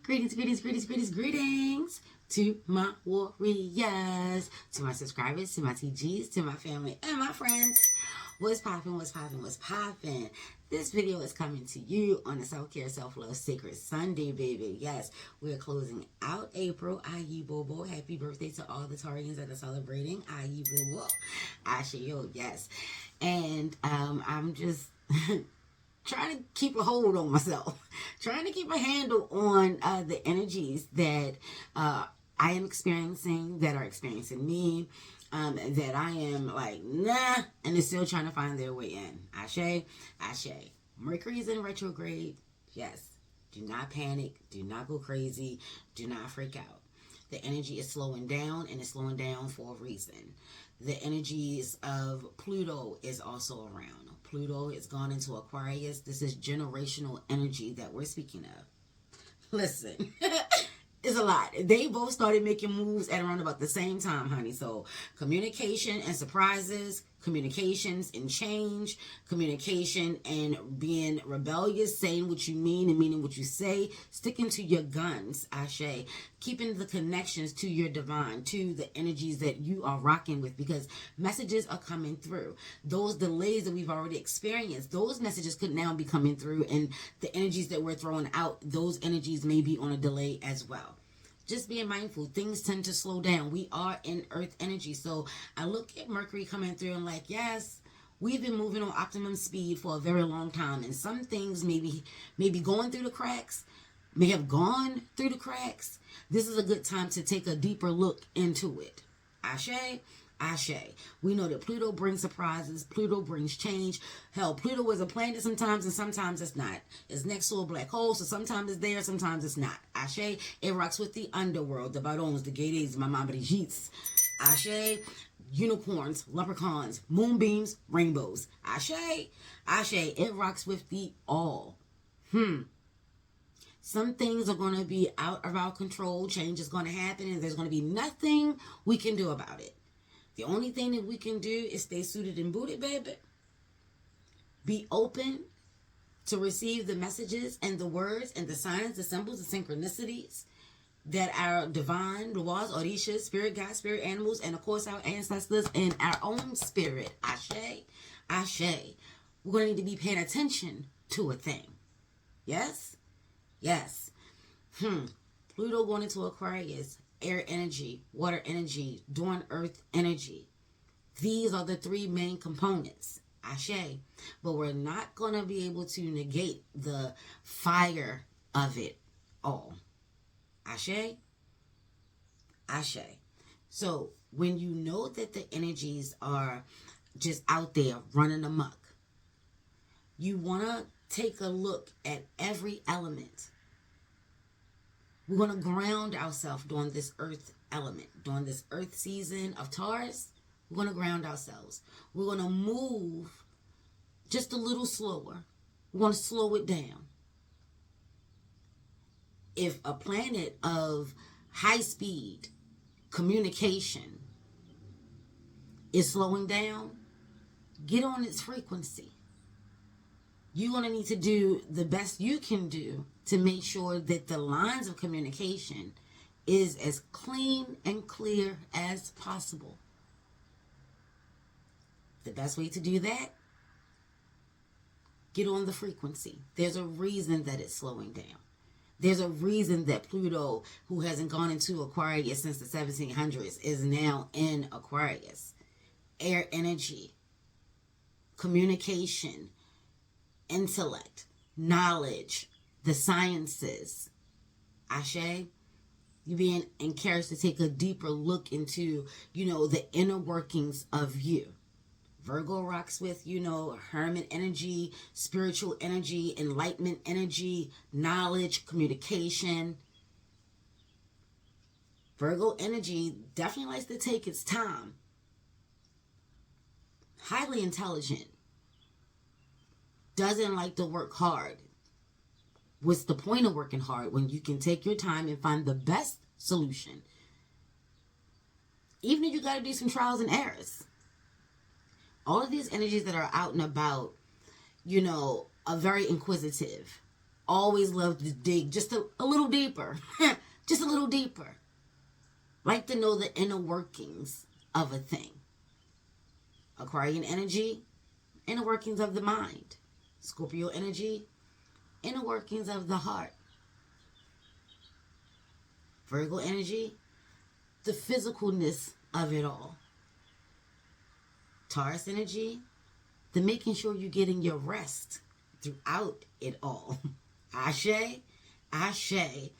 Greetings to my warriors, to my subscribers, to my TGs, to my family, and my friends. What's poppin'? This video is coming to you on a self-care, self-love, sacred Sunday, baby. Yes, we're closing out April. Aye, Bobo. Happy birthday to all the Tarians that are celebrating. Aye, Bobo. Ashayo, yes. And I'm just trying to keep a hold on myself, trying to keep a handle on the energies that I am experiencing, that are experiencing me, that I am like, nah, and they're still trying to find their way in. Ashe. Mercury's in retrograde. Yes. Do not panic. Do not go crazy. Do not freak out. The energy is slowing down, and it's slowing down for a reason. The energies of Pluto is also around. Pluto has gone into Aquarius. This is generational energy that we're speaking of. Listen, it's a lot. They both started making moves at around about the same time, honey. So communication and surprises, communications and change, communication and being rebellious, saying what you mean and meaning what you say, sticking to your guns, Ashe, keeping the connections to your divine, to the energies that you are rocking with, because messages are coming through. Those delays that we've already experienced, those messages could now be coming through, and the energies that we're throwing out, those energies may be on a delay as well. Just being mindful, things tend to slow down. We are in earth energy. So I look at Mercury coming through and like, yes, we've been moving on optimum speed for a very long time. And some things may be going through the cracks, may have gone through the cracks. This is a good time to take a deeper look into it. Ashe. We know that Pluto brings surprises. Pluto brings change. Hell, Pluto is a planet sometimes, and sometimes it's not. It's next to a black hole, so sometimes it's there, sometimes it's not. Ashe. It rocks with the underworld, the Barons, the Gades, my mama, the Jeets. Ashe. Unicorns, leprechauns, moonbeams, rainbows. Ashe. It rocks with the all. Some things are going to be out of our control. Change is going to happen, and there's going to be nothing we can do about it. The only thing that we can do is stay suited and booted, baby. Be open to receive the messages and the words and the signs, the symbols, the synchronicities that our divine, laws, orishas, spirit guides, spirit animals, and of course our ancestors and our own spirit, Ashe. We're going to need to be paying attention to a thing. Yes? Pluto going into Aquarius. Air energy, water energy, dawn earth energy. These are the three main components. Ashe. But we're not going to be able to negate the fire of it all. Ashe. So when you know that the energies are just out there running amok, you want to take a look at every element. We're going to ground ourselves during this earth element, during this earth season of Taurus. We're going to ground ourselves. We're going to move just a little slower. We're going to slow it down. If a planet of high speed communication is slowing down, get on its frequency. You're going to need to do the best you can do to make sure that the lines of communication is as clean and clear as possible. The best way to do that, get on the frequency. There's a reason that it's slowing down. There's a reason that Pluto, who hasn't gone into Aquarius since the 1700s, is now in Aquarius. Air energy, communication, intellect, knowledge, the sciences. Ashe. You're being encouraged to take a deeper look into, the inner workings of you. Virgo rocks with, hermit energy, spiritual energy, enlightenment energy, knowledge, communication. Virgo energy definitely likes to take its time. Highly intelligent. Doesn't like to work hard. What's the point of working hard when you can take your time and find the best solution? Even if you got to do some trials and errors. All of these energies that are out and about, are very inquisitive. always love to dig just a little deeper. Just a little deeper. Like to know the inner workings of a thing. Aquarian energy, inner workings of the mind. Scorpio energy, inner workings of the heart. Virgo energy, the physicalness of it all. Taurus energy, the making sure you're getting your rest throughout it all. Ashe, Ashe.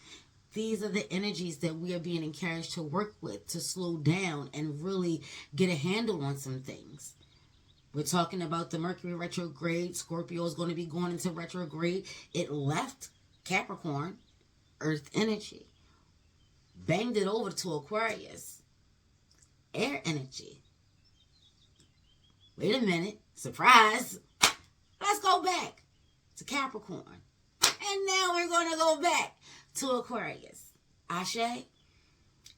These are the energies that we are being encouraged to work with, to slow down and really get a handle on some things. We're talking about the Mercury retrograde. Scorpio is going to be going into retrograde. It left Capricorn, Earth energy. Banged it over to Aquarius, air energy. Wait a minute. Surprise. Let's go back to Capricorn. And now we're going to go back to Aquarius. Ashe.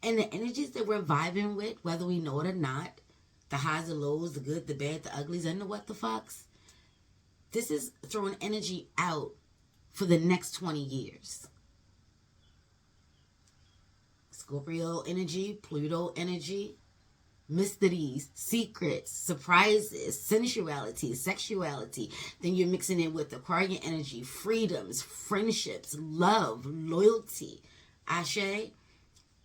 And the energies that we're vibing with, whether we know it or not, the highs, the lows, the good, the bad, the uglies, and the what the fucks. This is throwing energy out for the next 20 years. Scorpio energy, Pluto energy, mysteries, secrets, surprises, sensuality, sexuality. Then you're mixing it with Aquarian energy, freedoms, friendships, love, loyalty, Ashe,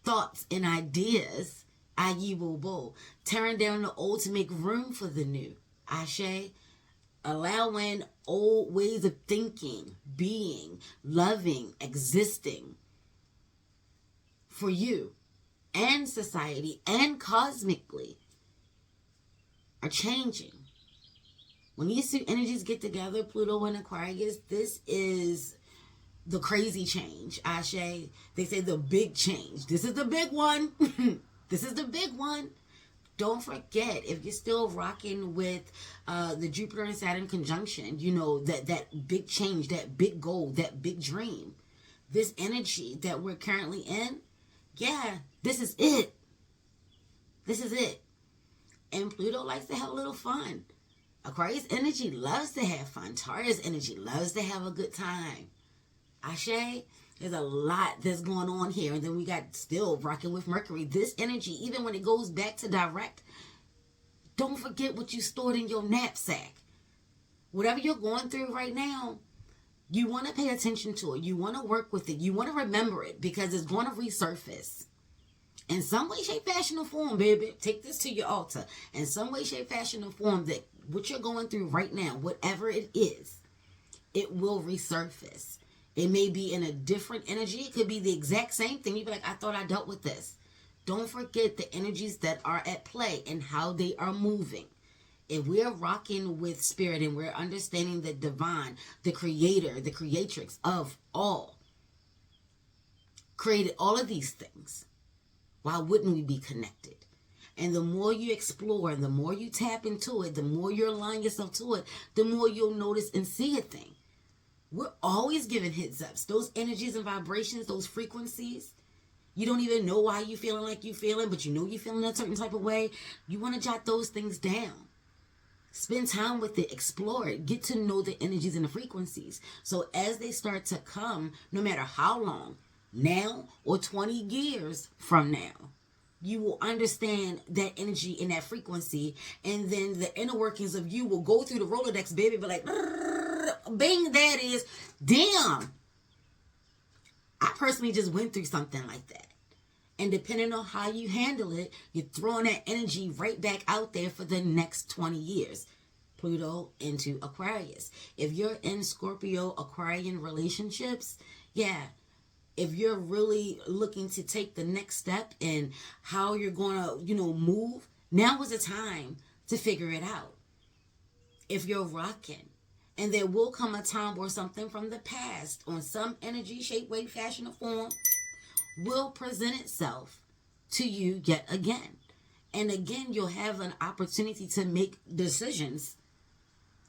thoughts and ideas, Ayiwobo, tearing down the old to make room for the new, Ashe, allowing old ways of thinking, being, loving, existing for you and society and cosmically are changing. When these two energies get together, Pluto and Aquarius, this is the crazy change. Ashe, they say the big change. This is the big one. This is the big one. Don't forget, if you're still rocking with the Jupiter and Saturn conjunction, you know, that big change, that big goal, that big dream, this energy that we're currently in, yeah, this is it. This is it. And Pluto likes to have a little fun. Aquarius energy loves to have fun. Taurus energy loves to have a good time. Ashe, there's a lot that's going on here. And then we got still rocking with Mercury. This energy, even when it goes back to direct, don't forget what you stored in your knapsack. Whatever you're going through right now, you want to pay attention to it. You want to work with it. You want to remember it because it's going to resurface. In some way, shape, fashion, or form, baby. Take this to your altar. In some way, shape, fashion, or form, that what you're going through right now, whatever it is, it will resurface. It may be in a different energy. It could be the exact same thing. You'd be like, I thought I dealt with this. Don't forget the energies that are at play and how they are moving. If we're rocking with spirit and we're understanding the divine, the creator, the creatrix of all, created all of these things, why wouldn't we be connected? And the more you explore and the more you tap into it, the more you align yourself to it, the more you'll notice and see a thing. We're always giving heads ups. Those energies and vibrations, those frequencies, you don't even know why you're feeling like you're feeling, but you know you're feeling a certain type of way. You want to jot those things down. Spend time with it, explore it, get to know the energies and the frequencies. So as they start to come, no matter how long, now or 20 years from now, you will understand that energy and that frequency, and then the inner workings of you will go through the Rolodex, baby, be like, bang, that is, damn. I personally just went through something like that. And depending on how you handle it, you're throwing that energy right back out there for the next 20 years. Pluto into Aquarius. If you're in Scorpio Aquarian relationships, yeah. If you're really looking to take the next step in how you're going to, move, now is the time to figure it out. If you're rocking. And there will come a time where something from the past on some energy, shape, way, fashion, or form will present itself to you yet again. And again, you'll have an opportunity to make decisions.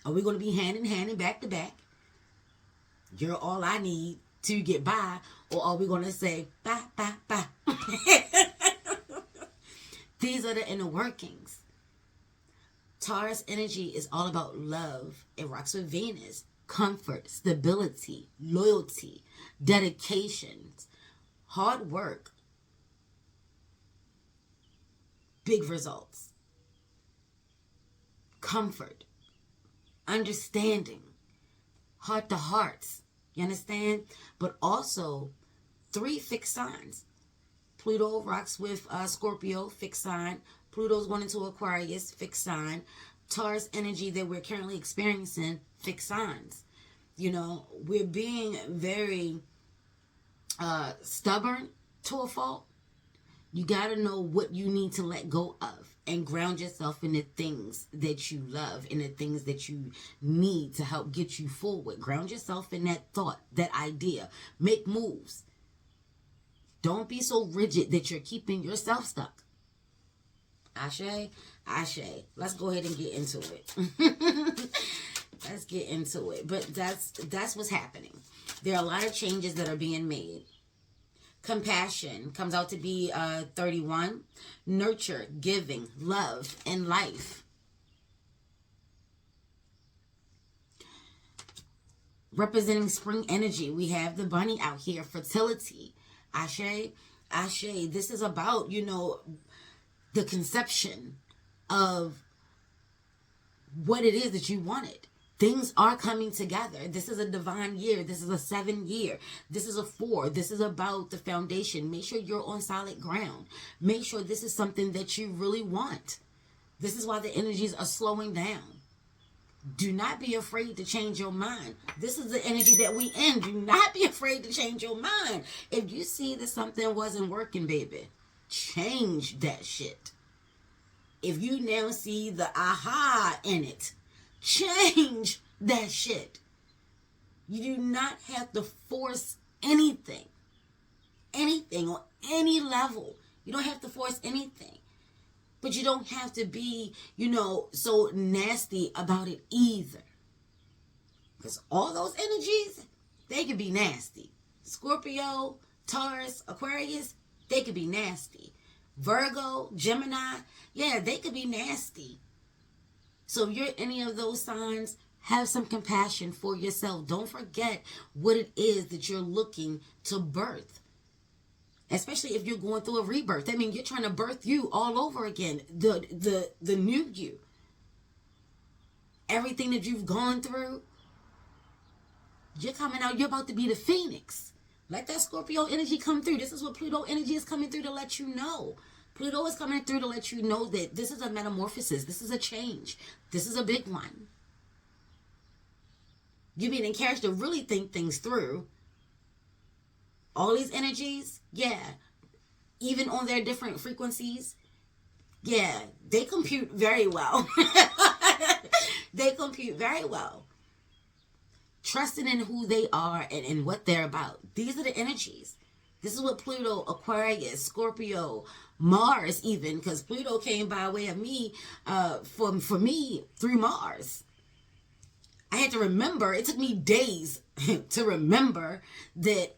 Are we going to be hand in hand and back to back? You're all I need to get by. Or are we going to say, bye, bye, bye? These are the inner workings. Taurus energy is all about love. It rocks with Venus. comfort, stability, loyalty, dedication, hard work, big results, comfort, understanding, heart to hearts. You understand? But also 3 fixed signs. Pluto rocks with Scorpio, fixed sign. Pluto's going into Aquarius, fixed sign. Taurus energy that we're currently experiencing, fixed signs. You know, we're being very stubborn to a fault. You got to know what you need to let go of and ground yourself in the things that you love, in the things that you need to help get you forward. Ground yourself in that thought, that idea. Make moves. Don't be so rigid that you're keeping yourself stuck. Ashe, Ashe. Let's go ahead and get into it. Let's get into it. But that's what's happening. There are a lot of changes that are being made. Compassion comes out to be 31. Nurture, giving, love, and life. Representing spring energy, we have the bunny out here. Fertility. Ashe, Ashe. This is about, you know, the conception of what it is that you wanted. Things are coming together. This is a divine year. This is a 7 year. This is a 4. This is about the foundation. Make sure you're on solid ground. Make sure this is something that you really want. This is why the energies are slowing down. Do not be afraid to change your mind. This is the energy that we in. Do not be afraid to change your mind. If you see that something wasn't working, baby, change that shit. If you now see the aha in it, change that shit. You do not have to force anything on any level. You don't have to force anything. But you don't have to be, you know, so nasty about it either. Because all those energies, they can be nasty. Scorpio, Taurus, Aquarius, they could be nasty. Virgo, Gemini, yeah, they could be nasty. So if you're any of those signs, have some compassion for yourself. Don't forget what it is that you're looking to birth. Especially if you're going through a rebirth. I mean, you're trying to birth you all over again. The new you. Everything that you've gone through, you're coming out. You're about to be the phoenix. Let that Scorpio energy come through. This is what Pluto energy is coming through to let you know. Pluto is coming through to let you know that this is a metamorphosis. This is a change. This is a big one. You're being encouraged to really think things through. All these energies, yeah, even on their different frequencies, yeah, they compute very well. They compute very well. Trusting in who they are and what they're about. These are the energies. This is what Pluto, Aquarius, Scorpio, Mars even, because Pluto came by way of me, for me, through Mars. I had to remember, it took me days to remember that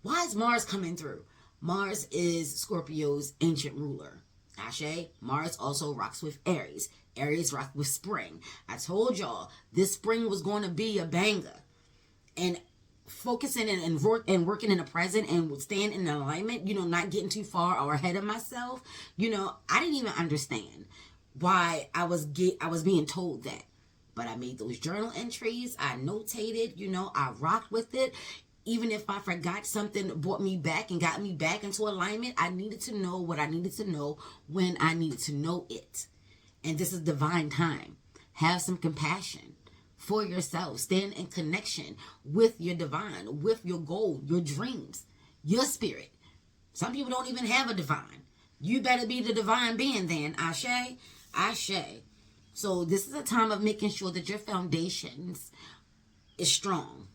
why is Mars coming through? Mars is Scorpio's ancient ruler. Ashe. Mars also rocks with Aries. Aries rocks with spring. I told y'all this spring was going to be a banger. And focusing and working in the present and staying in alignment, you know, not getting too far or ahead of myself. You know, I didn't even understand why I was being told that. But I made those journal entries. I notated, you know, I rocked with it. Even if I forgot something that brought me back and got me back into alignment, I needed to know what I needed to know when I needed to know it. And this is divine time. Have some compassion for yourself. Stand in connection with your divine, with your goal, your dreams, your spirit. Some people don't even have a divine. You better be the divine being then. Ashe, Ashe. So this is a time of making sure that your foundations is strong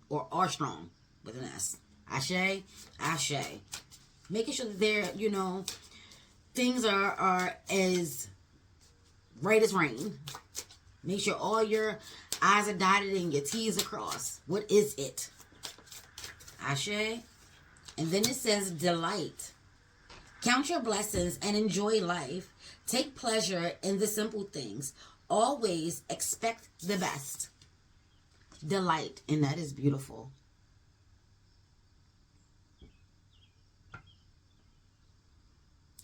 or are strong with an S. Ashe, Ashe. Making sure that they're, you know, things are as right as rain. Make sure all your I's are dotted and your T's are crossed. What is it? Ashe. And then it says delight. Count your blessings and enjoy life. Take pleasure in the simple things. Always expect the best. delight, and that is beautiful.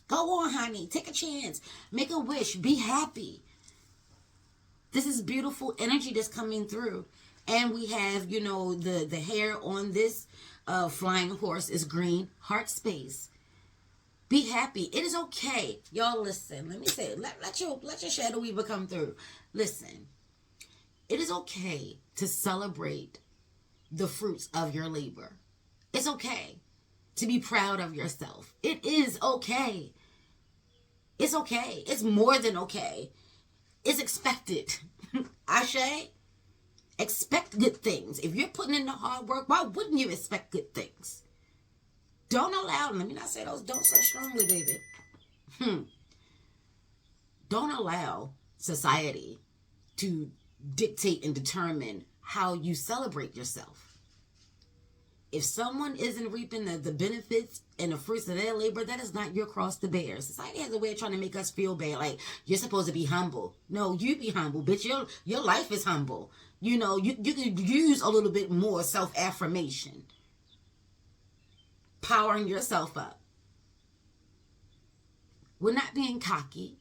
Go on, honey. Take a chance. Make a wish. Be happy. This is beautiful energy that's coming through. And we have, you know, the hair on this flying horse is green. Heart space. Be happy. It is okay. Y'all listen. Let me say it. Let your shadow weaver come through. Listen. It is okay to celebrate the fruits of your labor. It's okay to be proud of yourself. It is okay. It's okay. It's more than okay. It's expected. Ashe, expect good things. If you're putting in the hard work, why wouldn't you expect good things? Don't allow, let me not say those, don't say strongly, David. Don't allow society to dictate and determine how you celebrate yourself. If someone isn't reaping the benefits and the fruits of their labor, that is not your cross to bear. Society has a way of trying to make us feel bad, like you're supposed to be humble. No, you be humble, bitch. Your life is humble. You know, you could use a little bit more self-affirmation. Powering yourself up. We're not being cocky.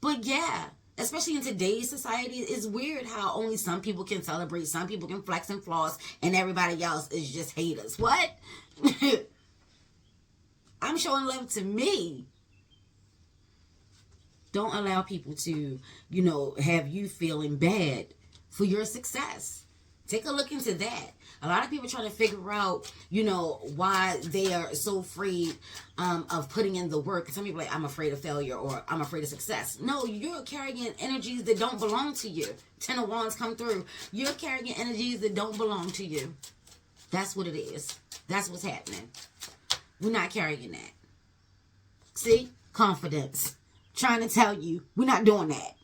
But yeah, especially in today's society, it's weird how only some people can celebrate, some people can flex and floss, and everybody else is just haters. What? I'm showing love to me. Don't allow people to, you know, have you feeling bad for your success. Take a look into that. A lot of people trying to figure out, you know, why they are so afraid of putting in the work. Some people are like, I'm afraid of failure or I'm afraid of success. No, you're carrying energies that don't belong to you. 10 of Wands come through. You're carrying energies that don't belong to you. That's what it is. That's what's happening. We're not carrying that. See? Confidence. Trying to tell you, we're not doing that.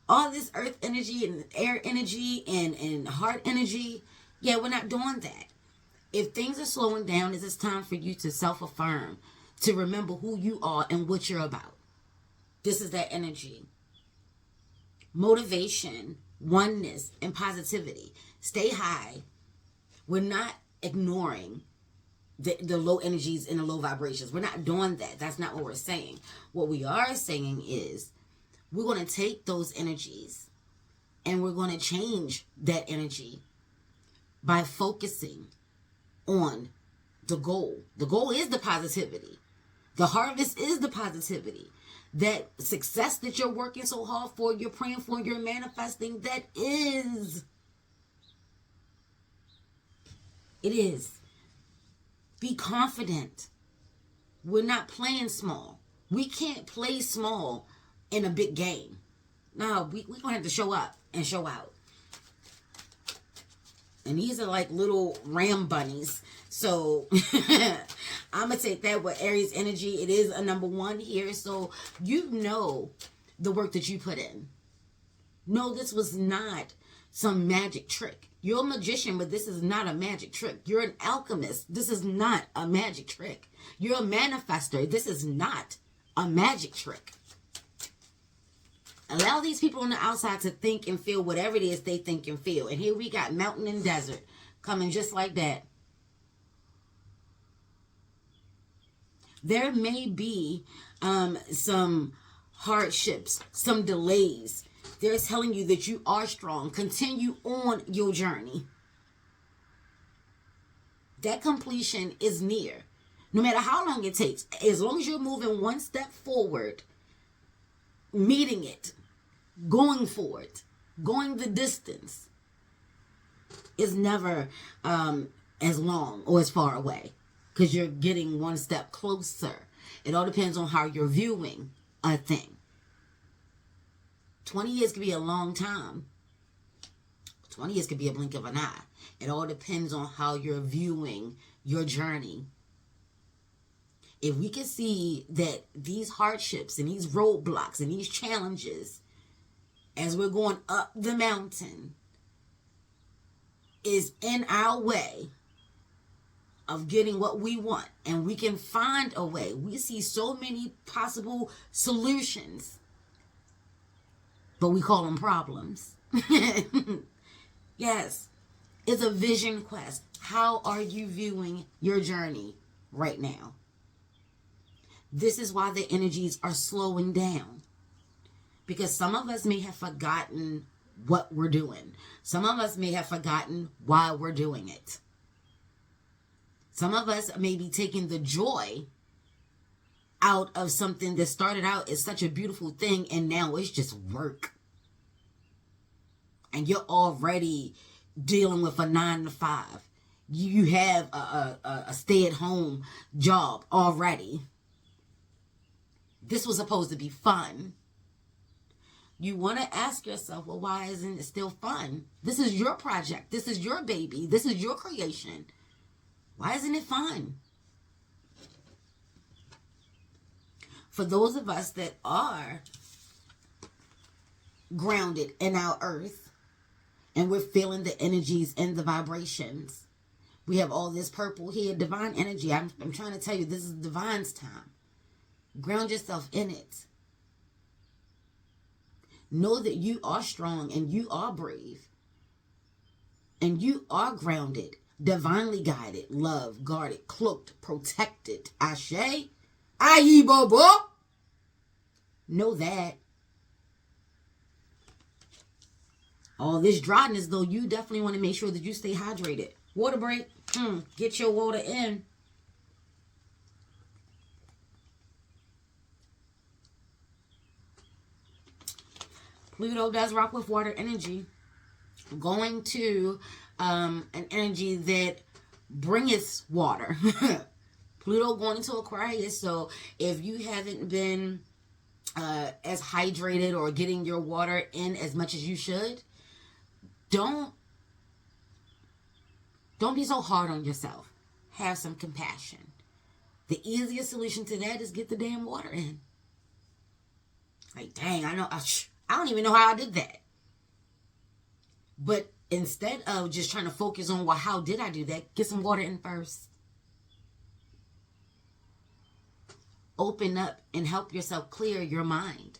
All this earth energy and air energy and heart energy, yeah, we're not doing that. If things are slowing down, it's time for you to self-affirm, to remember who you are and what you're about. This is that energy. Motivation, oneness, and positivity. Stay high. We're not ignoring the low energies and the low vibrations. We're not doing that. That's not what we're saying. What we are saying is, we're going to take those energies and we're going to change that energy by focusing on the goal. The goal is the positivity. The harvest is the positivity. That success that you're working so hard for, you're praying for, you're manifesting, that is. It is. Be confident. We're not playing small. We can't play small in a big game. No, we're going to have to show up and show out. And these are like little ram bunnies. So I'm going to take that with Aries energy. It is a number 1 here. So you know the work that you put in. No, this was not some magic trick. You're a magician, but this is not a magic trick. You're an alchemist. This is not a magic trick. You're a manifester. This is not a magic trick. Allow these people on the outside to think and feel whatever it is they think and feel. And here we got mountain and desert coming just like that. There may be some hardships, some delays. They're telling you that you are strong. Continue on your journey. That completion is near. No matter how long it takes, as long as you're moving one step forward, meeting it, going for it, going the distance is never as long or as far away, because you're getting one step closer. It all depends on how you're viewing a thing. 20 years could be a long time. 20 years could be a blink of an eye. It all depends on how you're viewing your journey. If we can see that these hardships and these roadblocks and these challenges as we're going up the mountain is in our way of getting what we want, and we can find a way. We see so many possible solutions. but we call them problems. Yes, it's a vision quest. How are you viewing your journey right now? This is why the energies are slowing down. Because some of us may have forgotten what we're doing. Some of us may have forgotten why we're doing it. Some of us may be taking the joy out of something that started out as such a beautiful thing, and now it's just work. And you're already dealing with a 9 to 5. You have a stay-at-home job already. This was supposed to be fun. You want to ask yourself, well, why isn't it still fun? This is your project. This is your baby. This is your creation. Why isn't it fun? For those of us that are grounded in our earth and we're feeling the energies and the vibrations, we have all this purple here, divine energy. I'm trying to tell you, this is divine's time. Ground yourself in it. Know that you are strong and you are brave. And you are grounded, divinely guided, loved, guarded, cloaked, protected. Ashe. Aye, bobo. Know that. All this dryness, though, you definitely want to make sure that you stay hydrated. Water break. Get your water in. Pluto does rock with water energy. Going to an energy that bringeth water. Pluto going into Aquarius. So if you haven't been as hydrated or getting your water in as much as you should, don't be so hard on yourself. Have some compassion. The easiest solution to that is get the damn water in. Like, dang, I don't even know how I did that. But instead of just trying to focus on, well, how did I do that? Get some water in first. Open up and help yourself clear your mind.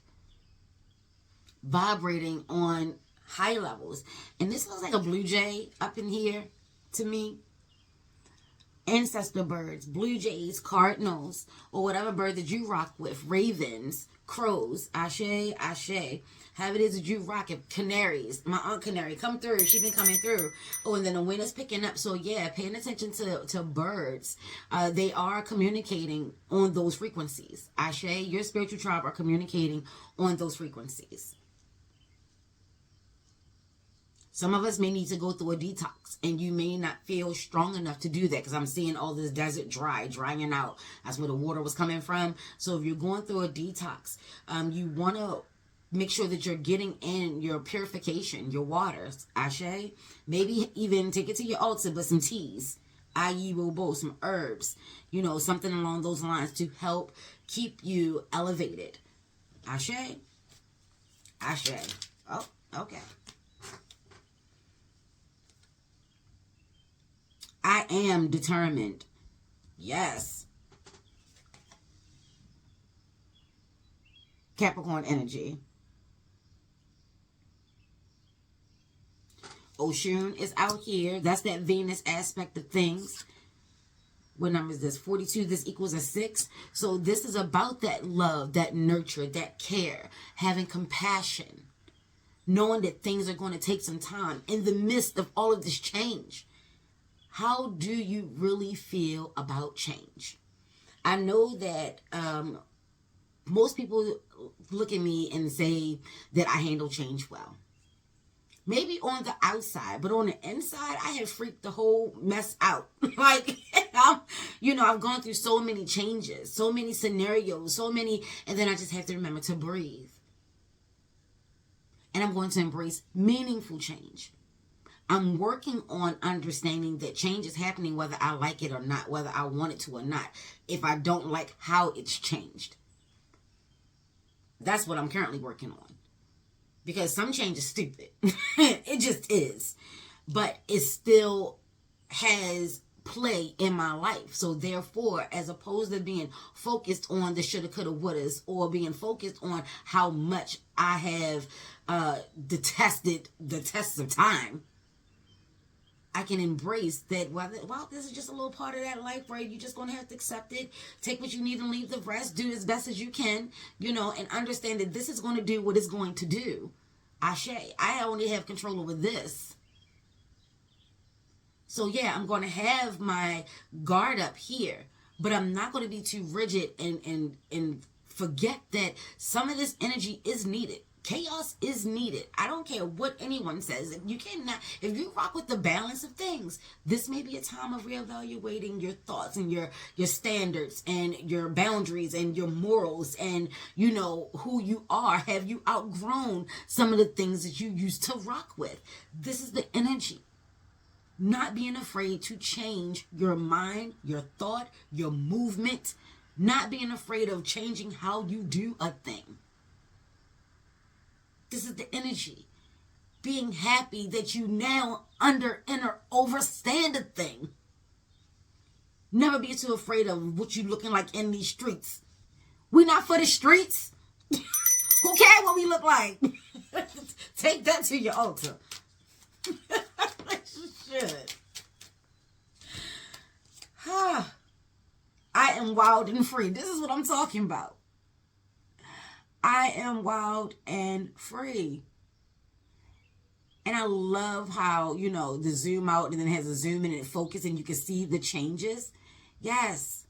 Vibrating on high levels. And this looks like a blue jay up in here to me. Ancestor birds, blue jays, cardinals, or whatever bird that you rock with, ravens, crows, ashe, ashe. Have it is that you rock it. Canaries, my aunt Canary, come through. She been coming through. Oh, and then the wind is picking up. So yeah, paying attention to birds. They are communicating on those frequencies. Ashe, your spiritual tribe are communicating on those frequencies. Some of us may need to go through a detox, and you may not feel strong enough to do that, because I'm seeing all this desert drying out. That's where the water was coming from. So if you're going through a detox, you want to make sure that you're getting in your purification, your waters. Ashe. Maybe even take it to your altar, but some teas, i.e. bobo, some herbs, something along those lines to help keep you elevated. Ashe. Ashe. Oh, okay. I am determined. Yes. Capricorn energy. Oshun is out here. That's that Venus aspect of things. What number is this? 42. This equals a 6. So this is about that love, that nurture, that care, having compassion, knowing that things are going to take some time in the midst of all of this change. How do you really feel about change? I know that most people look at me and say that I handle change well. Maybe on the outside, but on the inside, I have freaked the whole mess out. Like, I've gone through so many changes, so many scenarios, and then I just have to remember to breathe. And I'm going to embrace meaningful change. I'm working on understanding that change is happening whether I like it or not, whether I want it to or not, if I don't like how it's changed. That's what I'm currently working on. Because some change is stupid. It just is. But it still has play in my life. So therefore, as opposed to being focused on the shoulda, coulda, wouldas, or being focused on how much I have detested the test of time, I can embrace that, well, this is just a little part of that life, right? You're just going to have to accept it, take what you need and leave the rest, do as best as you can, and understand that this is going to do what it's going to do. I only have control over this. So yeah, I'm going to have my guard up here, but I'm not going to be too rigid and forget that some of this energy is needed. Chaos is needed. I don't care what anyone says. If you rock with the balance of things, this may be a time of reevaluating your thoughts and your standards and your boundaries and your morals and, who you are. Have you outgrown some of the things that you used to rock with? This is the energy. Not being afraid to change your mind, your thought, your movement. Not being afraid of changing how you do a thing. This is the energy. Being happy that you now overstand a thing. Never be too afraid of what you looking like in these streets. We not for the streets. Who cares what we look like? Take that to your altar. Shit. I am wild and free. This is what I'm talking about. I am wild and free. And I love how, the zoom out and then it has a zoom in and it focus and you can see the changes. Yes.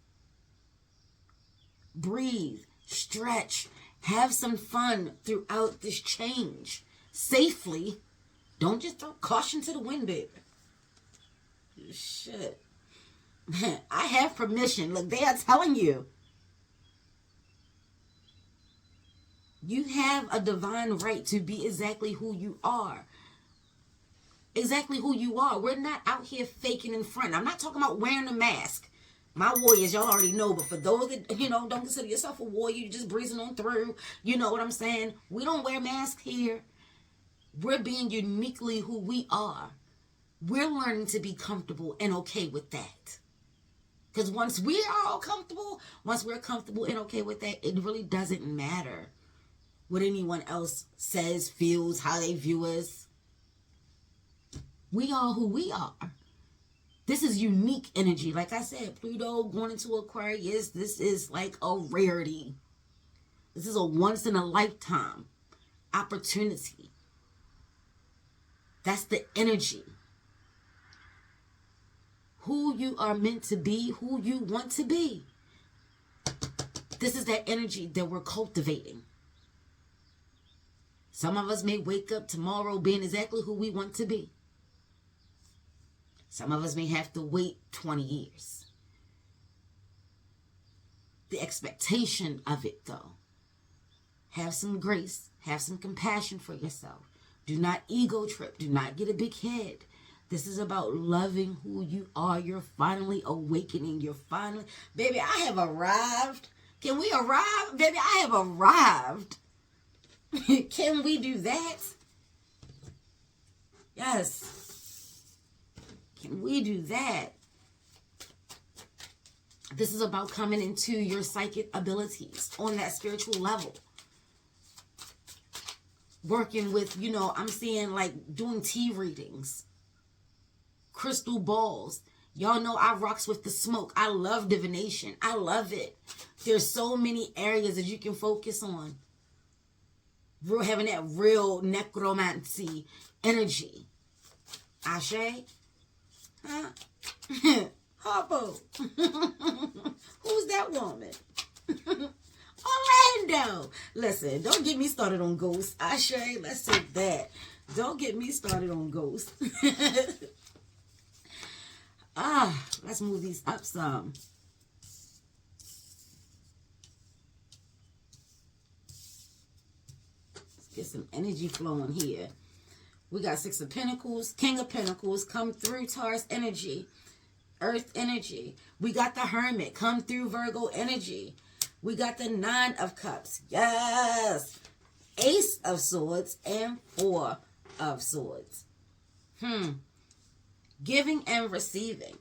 Breathe, stretch, have some fun throughout this change. Safely. Don't just throw caution to the wind, baby. Shit. I have permission. Look, they are telling you. You have a divine right to be exactly who you are. Exactly who you are. We're not out here faking in front. I'm not talking about wearing a mask. My warriors, y'all already know, but for those that, don't consider yourself a warrior, you're just breezing on through. You know what I'm saying? We don't wear masks here. We're being uniquely who we are. We're learning to be comfortable and okay with that. Because once we are all comfortable, once we're comfortable and okay with that, it really doesn't matter what anyone else says, feels, how they view us. We are who we are. This is unique energy. Like I said, Pluto going into Aquarius, this is like a rarity. This is a once in a lifetime opportunity. That's the energy. Who you are meant to be, who you want to be. This is that energy that we're cultivating. Some of us may wake up tomorrow being exactly who we want to be. Some of us may have to wait 20 years. The expectation of it, though. Have some grace. Have some compassion for yourself. Do not ego trip. Do not get a big head. This is about loving who you are. You're finally awakening. You're finally... Baby, I have arrived. Can we arrive? Baby, I have arrived. Can we do that? Yes. Can we do that? This is about coming into your psychic abilities on that spiritual level. Working with, I'm seeing like doing tea readings. Crystal balls. Y'all know I rocks with the smoke. I love divination. I love it. There's so many areas that you can focus on. Having that real necromancy energy. Ashe? Huh? Harpo. Who's that woman? Orlando. Listen, don't get me started on ghosts. Ashe, let's say that. Don't get me started on ghosts. Let's move these up some. Let's get some energy flowing here. We got Six of Pentacles, King of Pentacles, come through Taurus energy, Earth energy. We got the Hermit, come through Virgo energy. We got the Nine of Cups, yes. Ace of Swords and Four of Swords. Giving and receiving.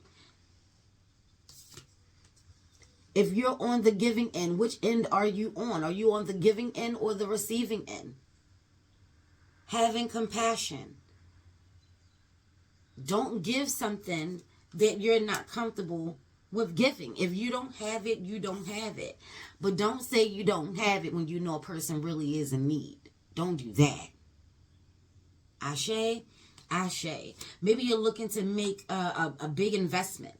If you're on the giving end, which end are you on? Are you on the giving end or the receiving end? Having compassion. Don't give something that you're not comfortable with giving. If you don't have it, you don't have it. But don't say you don't have it when you know a person really is in need. Don't do that. Ashe, ashe. Maybe you're looking to make a big investment,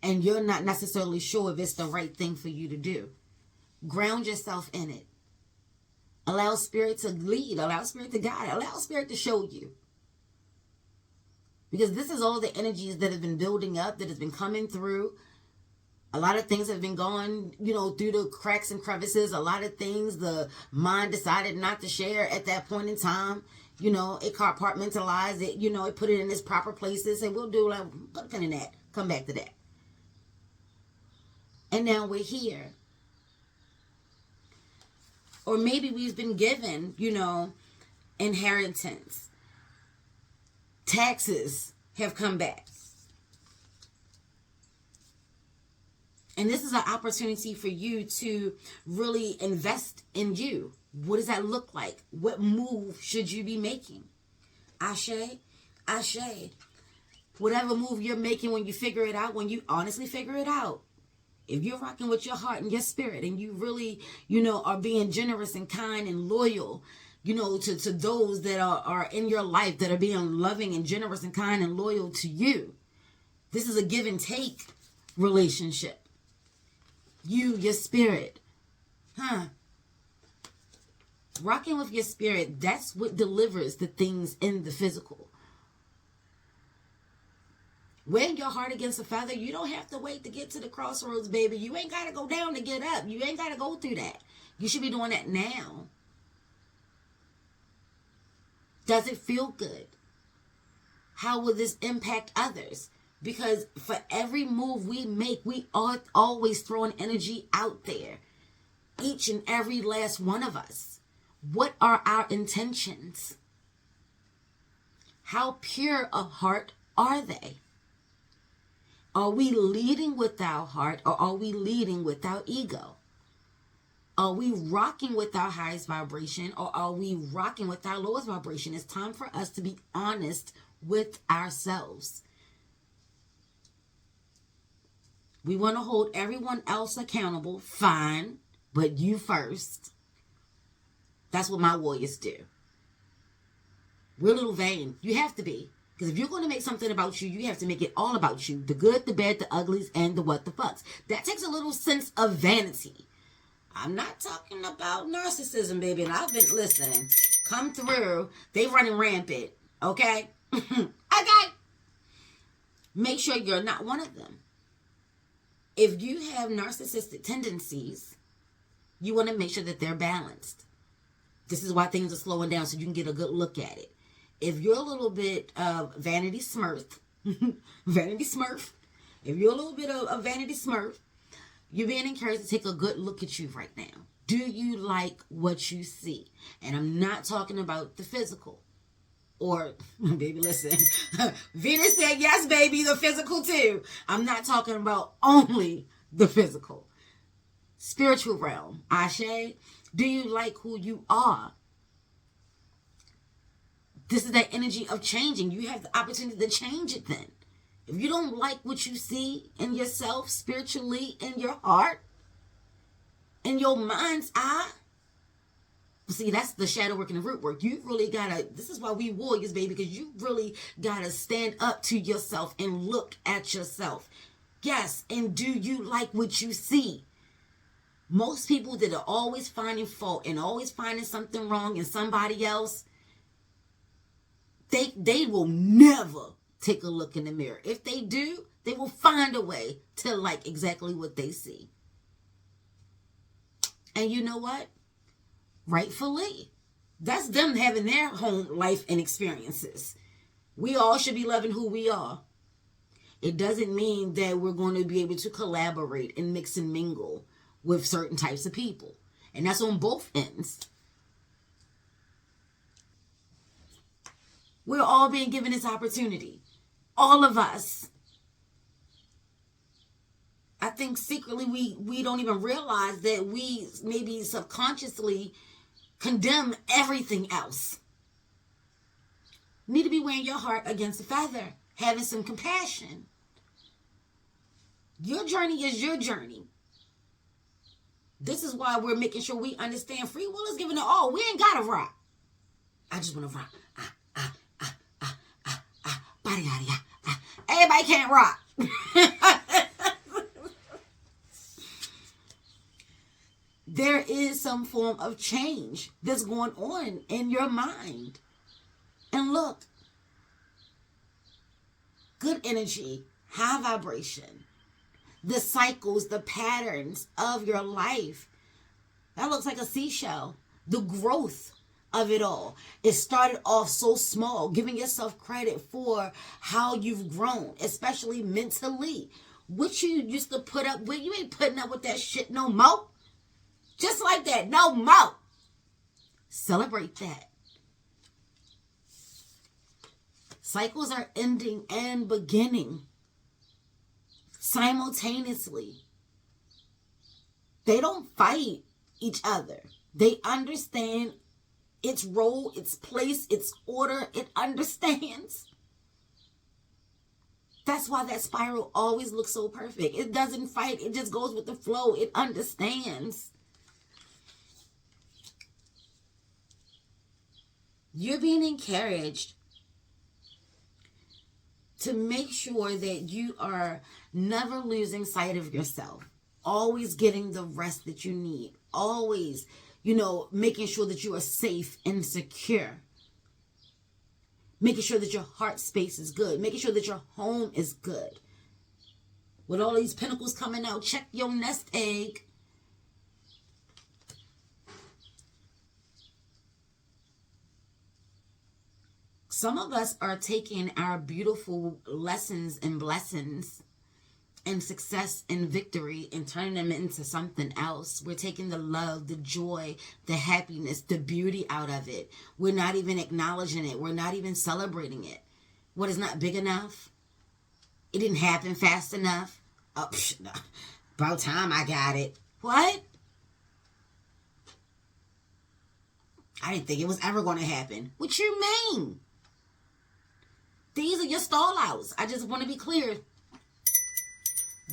and you're not necessarily sure if it's the right thing for you to do. Ground yourself in it. Allow Spirit to lead. Allow Spirit to guide. Allow Spirit to show you. Because this is all the energies that have been building up, that has been coming through. A lot of things have been going, through the cracks and crevices. A lot of things the mind decided not to share at that point in time. It compartmentalized it. It put it in its proper places. And we'll do put a pin in that. Come back to that. And now we're here. Or maybe we've been given, inheritance. Taxes have come back. And this is an opportunity for you to really invest in you. What does that look like? What move should you be making? Ashe, ashe. Whatever move you're making, when you figure it out, when you honestly figure it out. If you're rocking with your heart and your spirit, and you really, are being generous and kind and loyal, to those that are in your life, that are being loving and generous and kind and loyal to you. This is a give and take relationship. Your spirit. Rocking with your spirit, that's what delivers the things in the physical. Weighing your heart against a feather, you don't have to wait to get to the crossroads, baby. You ain't got to go down to get up. You ain't got to go through that. You should be doing that now. Does it feel good? How will this impact others? Because for every move we make, we are always throwing energy out there. Each and every last one of us. What are our intentions? How pure a heart are they? Are we leading with our heart, or are we leading with our ego? Are we rocking with our highest vibration, or are we rocking with our lowest vibration? It's time for us to be honest with ourselves. We want to hold everyone else accountable, fine, but you first. That's what my warriors do. We're a little vain. You have to be. Because if you're going to make something about you, you have to make it all about you. The good, the bad, the uglies, and the what the fucks. That takes a little sense of vanity. I'm not talking about narcissism, baby. And I've been listening. Come through. They running rampant. Okay? Okay. Make sure you're not one of them. If you have narcissistic tendencies, you want to make sure that they're balanced. This is why things are slowing down, so you can get a good look at it. If you're a little bit of vanity smurf, vanity smurf, if you're a little bit of vanity smurf, you're being encouraged to take a good look at you right now. Do you like what you see? And I'm not talking about the physical. Or, baby, listen, Venus said, yes, baby, the physical too. I'm not talking about only the physical. Spiritual realm. Ashe, do you like who you are? This is that energy of changing. You have the opportunity to change it then. If you don't like what you see in yourself, spiritually, in your heart, in your mind's eye, see, that's the shadow work and the root work. You really gotta, this is why we warriors, baby, because you really gotta stand up to yourself and look at yourself. Yes, and do you like what you see? Most people that are always finding fault and always finding something wrong in somebody else, they will never take a look in the mirror. If they do, they will find a way to like exactly what they see. And you know what? Rightfully, that's them having their home life and experiences. We all should be loving who we are. It doesn't mean that we're going to be able to collaborate and mix and mingle with certain types of people. And that's on both ends. We're all being given this opportunity. All of us. think secretly we don't even realize that we maybe subconsciously condemn everything else. You need to be wearing your heart against a feather, having some compassion. Your journey is your journey. This is why we're making sure we understand free will is giving it all. We ain't got to rock. I just want to rock. Body, yada, yada. Everybody can't rock. There is some form of change that's going on in your mind. And look, good energy, high vibration, the cycles, the patterns of your life. That looks like a seashell. The growth of it all. It started off so small, giving yourself credit for how you've grown, especially mentally. What you used to put up with, you ain't putting up with that shit no more. Just like that, no more. Celebrate that. Cycles are ending and beginning simultaneously. They don't fight each other. They understand its role, its place, its order. It understands. That's why that spiral always looks so perfect. It doesn't fight. It just goes with the flow. It understands. You're being encouraged to make sure that you are never losing sight of yourself. Always getting the rest that you need. Always, making sure that you are safe and secure. Making sure that your heart space is good. Making sure that your home is good. With all these pentacles coming out, check your nest egg. Some of us are taking our beautiful lessons and blessings and success and victory and turning them into something else. We're taking the love, the joy, the happiness, the beauty out of it. We're not even acknowledging it. We're not even celebrating it. What is not big enough? It didn't happen fast enough. Oh, no. About time I got it. What? I didn't think it was ever going to happen. What you mean? These are your stall outs. I just want to be clear.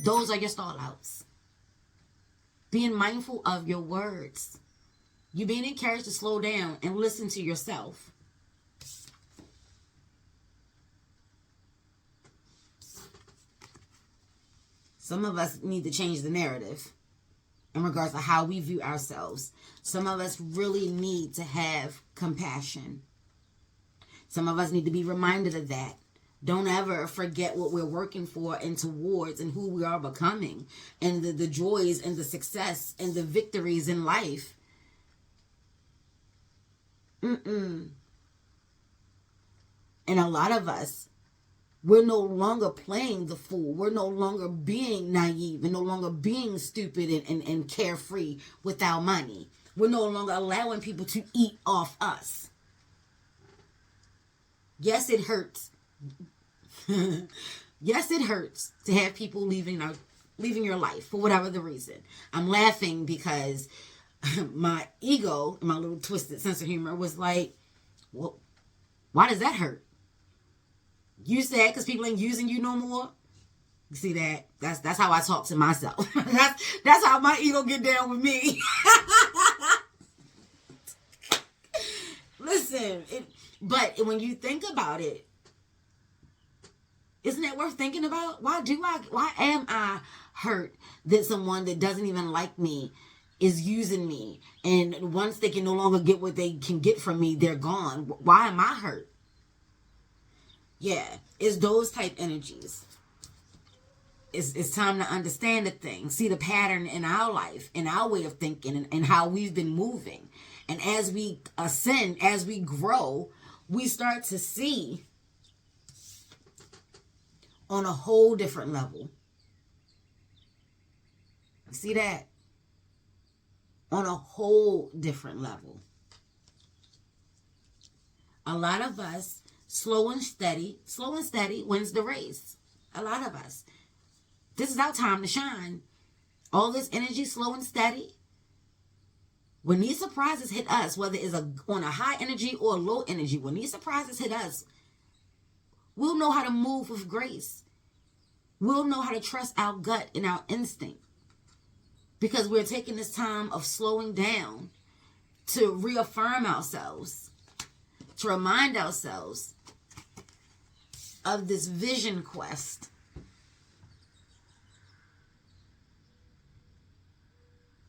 Those are your stall outs. Being mindful of your words. You being encouraged to slow down and listen to yourself. Some of us need to change the narrative in regards to how we view ourselves. Some of us really need to have compassion. Some of us need to be reminded of that. Don't ever forget what we're working for and towards and who we are becoming and the joys and the success and the victories in life. And a lot of us, we're no longer playing the fool. We're no longer being naive and no longer being stupid and carefree with our money. We're no longer allowing people to eat off us. Yes, it hurts. Yes, it hurts to have people leaving your life for whatever the reason. I'm laughing because my ego, my little twisted sense of humor was like, well, why does that hurt? You sad because people ain't using you no more? You see that? That's how I talk to myself. that's how my ego get down with me. Listen, but when you think about it, isn't that worth thinking about? Why am I hurt that someone that doesn't even like me is using me? And once they can no longer get what they can get from me, they're gone. Why am I hurt? Yeah, it's those type energies. It's time to understand the thing. See the pattern in our life, in our way of thinking, and how we've been moving. And as we ascend, as we grow, we start to see on a whole different level. See that? On a whole different level. A lot of us, slow and steady wins the race. A lot of us. This is our time to shine. All this energy slow and steady. When these surprises hit us, whether it's on a high energy or low energy, when these surprises hit us, we'll know how to move with grace. We'll know how to trust our gut and our instinct. Because we're taking this time of slowing down to reaffirm ourselves, to remind ourselves of this vision quest.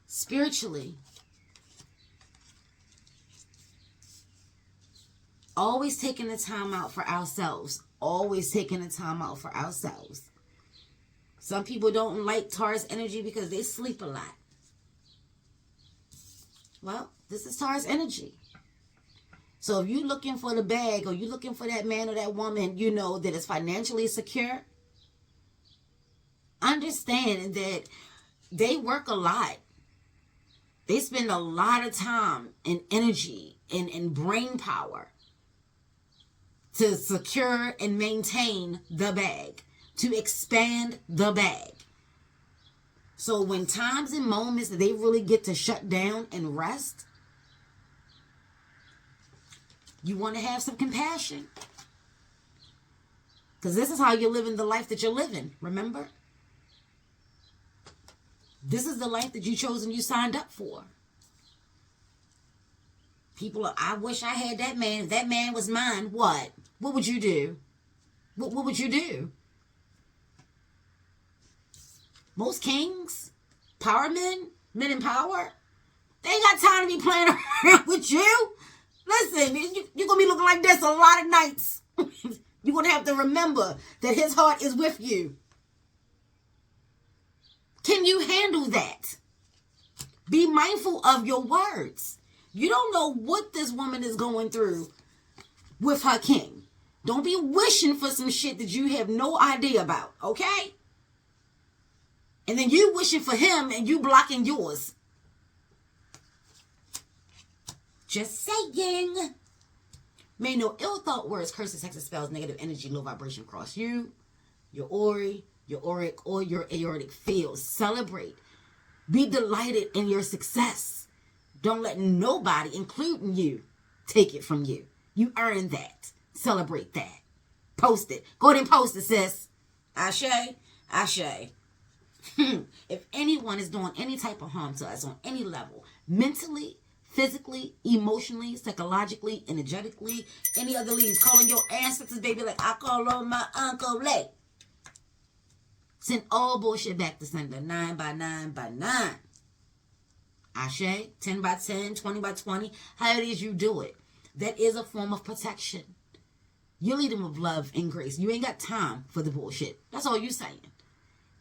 Spiritually, always taking the time out for ourselves. Always taking the time out for ourselves. Some people don't like Taurus energy because they sleep a lot. Well, this is Taurus energy. So if you're looking for the bag, or you're looking for that man or that woman, you know, that is financially secure, understand that they work a lot. They spend a lot of time and energy and brain power to secure and maintain the bag, to expand the bag. So when times and moments that they really get to shut down and rest, you want to have some compassion. Because this is how you're living the life that you're living, remember? This is the life that you chose and you signed up for. People are, I wish I had that man. If that man was mine, what? What would you do? What would you do? Most kings, power men in power, they ain't got time to be playing around with you. Listen, you're going to be looking like this a lot of nights. You're going to have to remember that his heart is with you. Can you handle that? Be mindful of your words. You don't know what this woman is going through with her king. Don't be wishing for some shit that you have no idea about, okay? And then you wishing for him and you blocking yours. Just saying. May no ill thought, words, curses, hexes, spells, negative energy, low vibration cross you, your aura, your auric, or your aortic fields. Celebrate. Be delighted in your success. Don't let nobody, including you, take it from you. You earned that. Celebrate that. Post it. Go ahead and post it, sis. Ashe. Ashe. If anyone is doing any type of harm to us on any level, mentally, physically, emotionally, psychologically, energetically, any other leads, calling your ancestors, baby, like I call on my uncle Lake. Send all bullshit back to sender. 9 by 9 by 9. Ashe, 10 by 10, 20 by 20, however it is you do it. That is a form of protection. You're leading with love and grace. You ain't got time for the bullshit. That's all you're saying.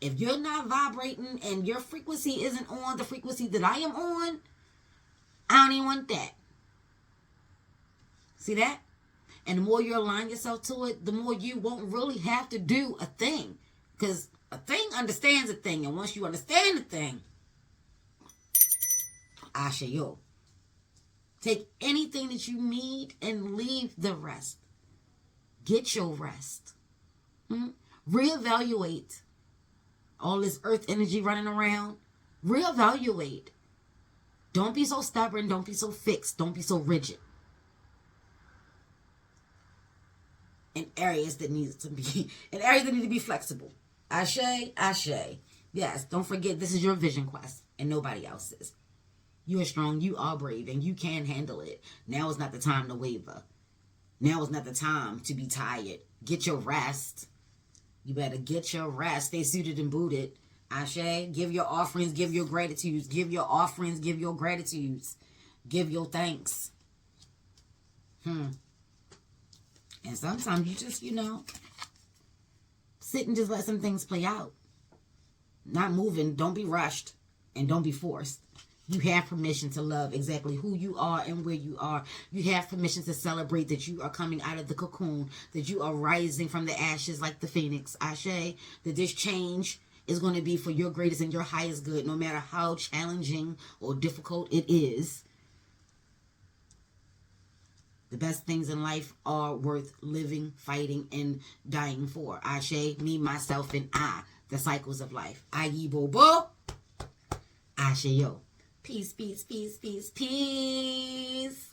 If you're not vibrating and your frequency isn't on the frequency that I am on, I don't even want that. See that? And the more you align yourself to it, the more you won't really have to do a thing. Because a thing understands a thing. And once you understand the thing, Ashe yo. Take anything that you need and leave the rest. Get your rest. Reevaluate all this earth energy running around. Reevaluate. Don't be so stubborn. Don't be so fixed. Don't be so rigid. In areas that need to be flexible. Ashe, ashe. Yes, don't forget this is your vision quest and nobody else's. You are strong, you are brave, and you can handle it. Now is not the time to waver. Now is not the time to be tired. Get your rest. You better get your rest. Stay suited and booted. Ashe, give your offerings, give your gratitudes. Give your offerings, give your gratitudes. Give your thanks. And sometimes you just, sit and just let some things play out. Not moving, don't be rushed, and don't be forced. You have permission to love exactly who you are and where you are. You have permission to celebrate that you are coming out of the cocoon, that you are rising from the ashes like the phoenix. Ashe, that this change is going to be for your greatest and your highest good, no matter how challenging or difficult it is. The best things in life are worth living, fighting, and dying for. Ashe, me, myself, and I. The cycles of life. Aye, bo bo. Ashayo. Peace, peace, peace, peace, peace.